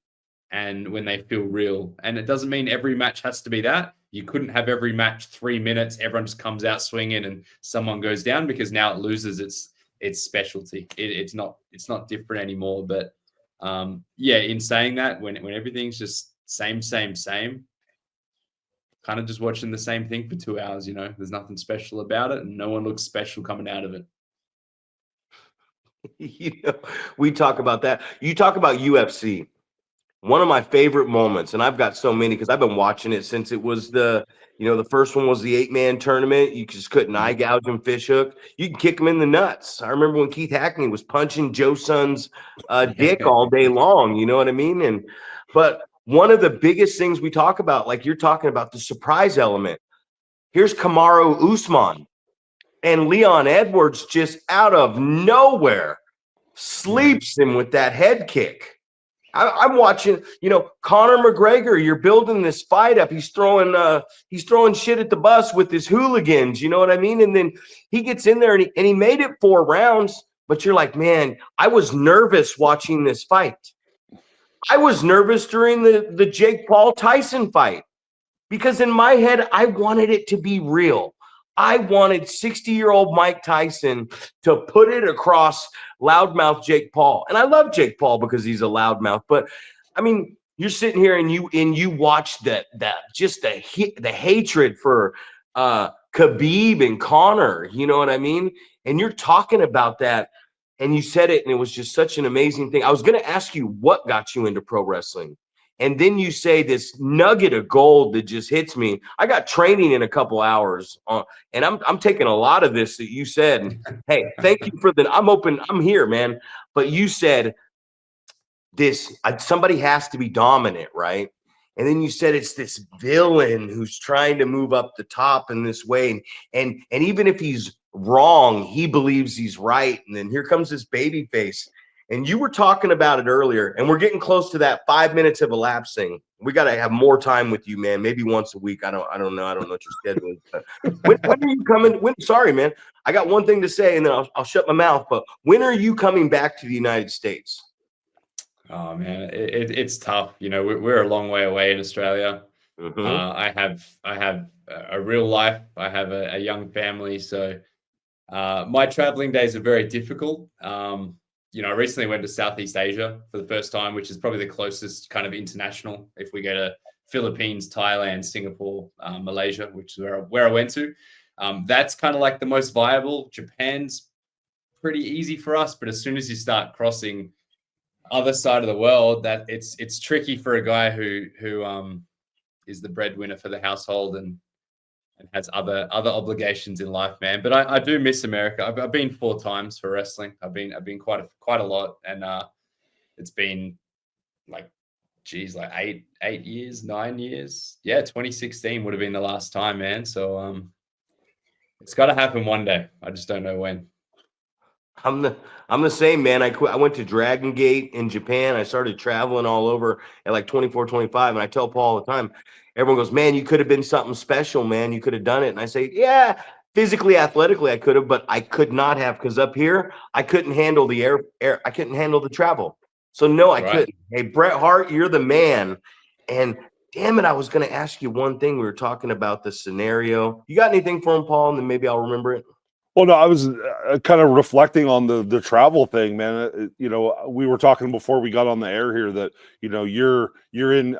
and when they feel real. And it doesn't mean every match has to be that. You couldn't have every match 3 minutes. Everyone just comes out swinging and someone goes down, because now it loses its specialty. It's not different anymore. But in saying that, when everything's just same, kind of just watching the same thing for 2 hours, there's nothing special about it and no one looks special coming out of it. We talk about that. You talk about UFC. One of my favorite moments, and I've got so many because I've been watching it since it was the first one was the 8-man tournament. You just couldn't eye gouge him, fish hook. You can kick him in the nuts. I remember when Keith Hackney was punching Joe Son's dick all day long. You know what I mean? But one of the biggest things we talk about, like you're talking about, the surprise element. Here's Kamaru Usman. And Leon Edwards just out of nowhere sleeps him with that head kick. I'm watching, Conor McGregor. You're building this fight up. He's throwing shit at the bus with his hooligans. You know what I mean? And then he gets in there and he made it 4 rounds. But you're like, man, I was nervous watching this fight. I was nervous during the Jake Paul Tyson fight because in my head I wanted it to be real. I wanted 60-year-old Mike Tyson to put it across loudmouth Jake Paul. And I love Jake Paul because he's a loudmouth. But, I mean, you're sitting here and you watch the hatred for Khabib and Conor. You know what I mean? And you're talking about that. And you said it, and it was just such an amazing thing. I was going to ask you what got you into pro wrestling. And then you say this nugget of gold that just hits me. I got training in a couple hours, and I'm taking a lot of this that you said. And, hey, thank you for I'm open. I'm here, man. But you said this, somebody has to be dominant, right? And then you said it's this villain who's trying to move up the top in this way. And even if he's wrong, he believes he's right. And then here comes this baby face. And you were talking about it earlier, and we're getting close to that 5 minutes of elapsing. We got to have more time with you, man. Maybe once a week. I don't know. I don't know what your schedule is. But when are you coming? Sorry, man. I got one thing to say, and then I'll shut my mouth. But when are you coming back to the United States? Oh man, it's tough. We're a long way away in Australia. Mm-hmm. I have a real life. I have a young family, so my traveling days are very difficult. I recently went to Southeast Asia for the first time, which is probably the closest kind of international. If we go to Philippines, Thailand, Singapore, Malaysia, which is where I went to, that's kind of like the most viable. Japan's pretty easy for us, but as soon as you start crossing other side of the world, that it's tricky for a guy who is the breadwinner for the household and has other obligations in life, man. But I do miss America. I've been 4 times for wrestling. I've been quite a lot, and it's been like 8 years, 9 years. Yeah, 2016 would have been the last time, man. So It's got to happen one day. I just don't know when. I'm the same, man. I went to Dragon Gate in Japan. I started traveling all over at like 24, 25. And I tell Paul all the time, everyone goes, man, you could have been something special, man. You could have done it. And I say, yeah, physically, athletically, I could have, but I could not have, because up here, I couldn't handle the air. I couldn't handle the travel. So no, I couldn't. Hey, Bret Hart, you're the man. And damn it, I was going to ask you one thing. We were talking about the scenario. You got anything for him, Paul? And then maybe I'll remember it. Well, no, I was kind of reflecting on the travel thing, man. You know, we were talking before we got on the air here that, you know, you're in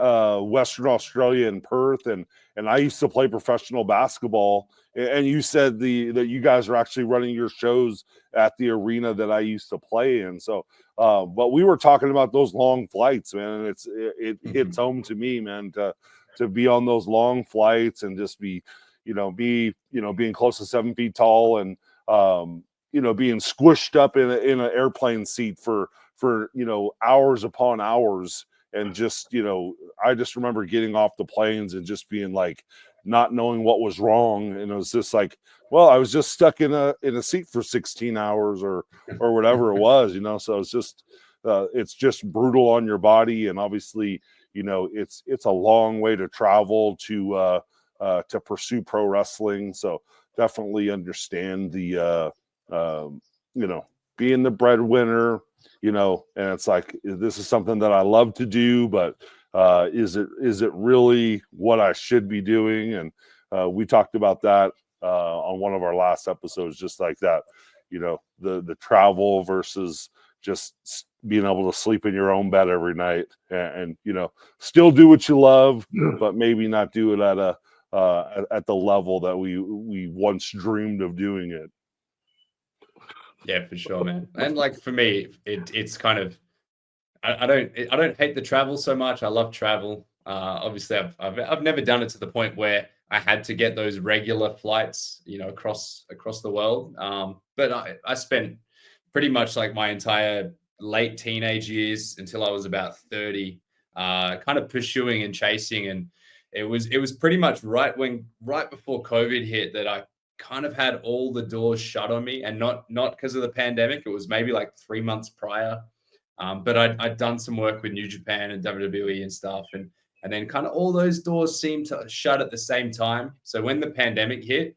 Western Australia in Perth, and I used to play professional basketball, and you said that you guys are actually running your shows at the arena that I used to play in. So, but we were talking about those long flights, man, and it hits home to me, man, to be on those long flights and just be being close to 7 feet tall and being squished up in an airplane seat for hours upon hours, and just I just remember getting off the planes and just being like not knowing what was wrong, and it was just like, well, I was just stuck in a seat for 16 hours or whatever it was, so it's just brutal on your body, and obviously it's a long way to travel to pursue pro wrestling. So definitely understand the being the breadwinner, and it's like, this is something that I love to do, but is it really what I should be doing? And we talked about that on one of our last episodes, just like that, the travel versus just being able to sleep in your own bed every night, and still do what you love, but maybe not do it at the level that we once dreamed of doing it. Yeah, for sure, man. And like for me, it's kind of, I don't hate the travel so much. I love travel. Obviously, I've never done it to the point where I had to get those regular flights, across the world. But I spent pretty much like my entire late teenage years until I was about 30, kind of pursuing and chasing. And it was pretty much right before COVID hit that I kind of had all the doors shut on me, and not because of the pandemic. It was maybe like 3 months prior. But I'd done some work with New Japan and WWE and stuff, and then kind of all those doors seemed to shut at the same time. So when the pandemic hit,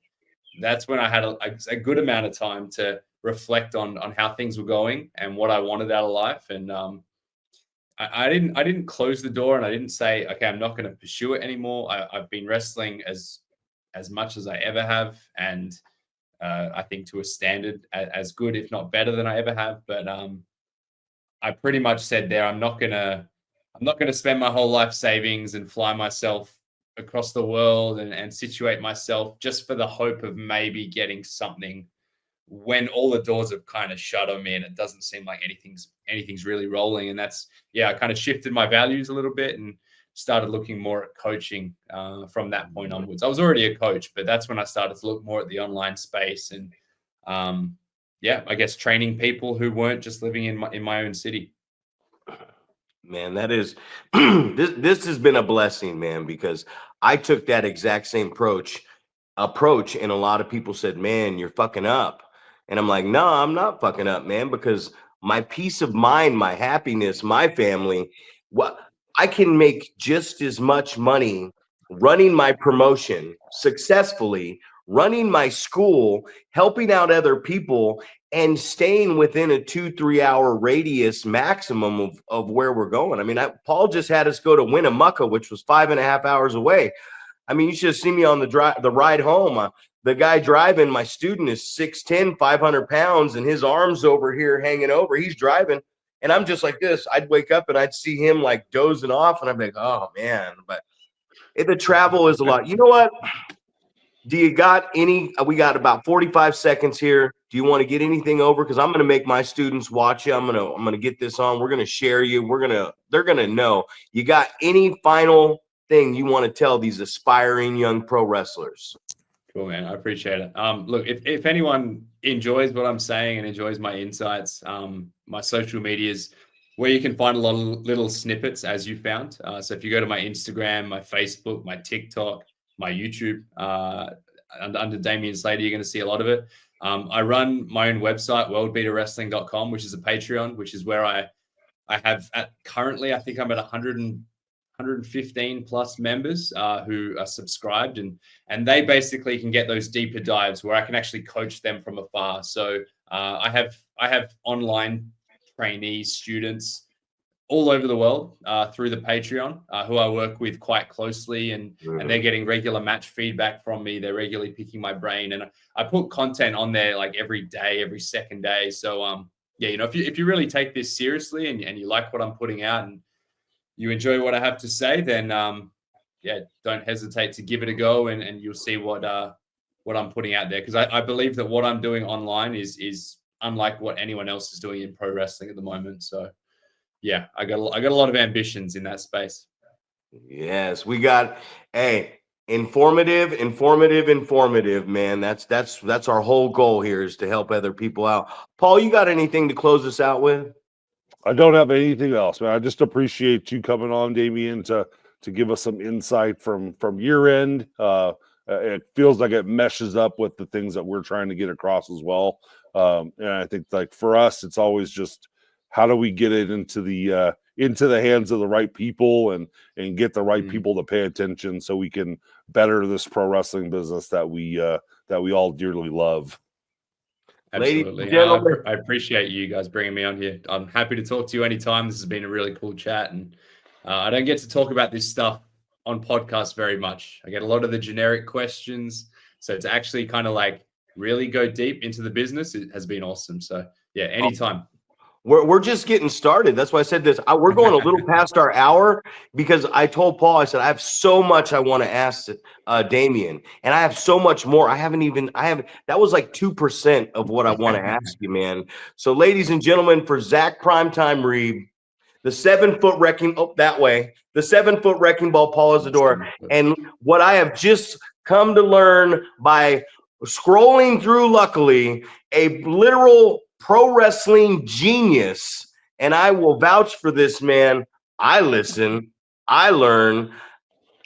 that's when I had a good amount of time to reflect on how things were going and what I wanted out of life. And I didn't close the door, and I didn't say, okay, I'm not going to pursue it anymore. I've been wrestling as much as I ever have, and I think to a standard as good, if not better than I ever have. But I pretty much said there, I'm not gonna spend my whole life savings and fly myself across the world and situate myself just for the hope of maybe getting something when all the doors have kind of shut on me and it doesn't seem like anything's really rolling. And that's, I kind of shifted my values a little bit and started looking more at coaching from that point onwards. I was already a coach, but that's when I started to look more at the online space and I guess training people who weren't just living in my own city. Man, that is this has been a blessing, man, because I took that exact same approach, and a lot of people said, man, you're fucking up. And I'm like, no, I'm not fucking up, man, because my peace of mind, my happiness, my family, I can make just as much money running my promotion successfully, running my school, helping out other people, and staying within a 2-3 hour radius maximum of where we're going. I mean, Paul just had us go to Winnemucca, which was 5.5 hours away. I mean, you should have seen me on the ride home. The guy driving, my student, is 6'10", 500 pounds, and his arms over here hanging over. He's driving, and I'm just like this. I'd wake up and I'd see him like dozing off, and I'm like, oh man. But the travel is a lot. You know what? Do you got any? We got about 45 seconds here. Do you want to get anything over? Because I'm going to make my students watch you. I'm gonna get this on. We're going to share you. They're going to know. You got any final thing you want to tell these aspiring young pro wrestlers? Cool, man. I appreciate it. Look, if anyone enjoys what I'm saying and enjoys my insights, my social medias, where you can find a lot of little snippets, as you found. So if you go to my Instagram, my Facebook, my TikTok, my YouTube, under Damien Slater, you're going to see a lot of it. I run my own website, worldbeaterwrestling.com, which is a Patreon, which is where I have currently, I think I'm at 115 plus members who are subscribed, and they basically can get those deeper dives where I can actually coach them from afar. So I have online trainees, students all over the world through the Patreon who I work with quite closely, and they're getting regular match feedback from me. They're regularly picking my brain, and I put content on there like every day, every second day. So yeah, you know, if you really take this seriously and you like what I'm putting out and you enjoy what I have to say, then yeah, don't hesitate to give it a go, and you'll see what I'm putting out there, because I believe that what I'm doing online is unlike what anyone else is doing in pro wrestling at the moment. So yeah, I got a lot of ambitions in that space. Yes, we got informative, man. That's our whole goal here, is to help other people out. Paul, you got anything to close us out with? I don't have anything else, man. I just appreciate you coming on, Damien, to give us some insight from your end. It feels like it meshes up with the things that we're trying to get across as well. And I think, like, for us, it's always just, how do we get it into the hands of the right people and get the right people to pay attention, so we can better this pro wrestling business that we all dearly love. Absolutely. I appreciate you guys bringing me on here. I'm happy to talk to you anytime. This has been a really cool chat, and I don't get to talk about this stuff on podcasts very much. I get a lot of the generic questions, so to actually kind of like really go deep into the business, it has been awesome. So yeah, anytime. We're just getting started. That's why I said this. We're going a little past our hour, because I told Paul, I said, I have so much I want to ask Damien, and I have so much more. That was like 2% of what I want to ask you, man. So ladies and gentlemen, for Zack Primetime Reeb, the 7-foot wrecking, the 7-foot wrecking ball, Paul Isadora, and what I have just come to learn by scrolling through, luckily, a literal pro wrestling genius, and I will vouch for this man. I listen, I learn,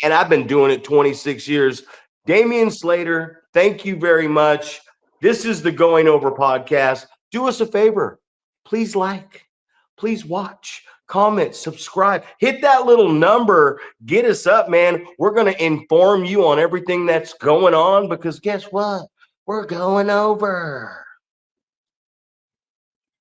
and I've been doing it 26 years. Damien Slater, thank you very much. This is the Going Over podcast. Do us a favor. Please please watch, comment, subscribe, hit that little number, get us up, man. We're going to inform you on everything that's going on, because guess what? We're going over.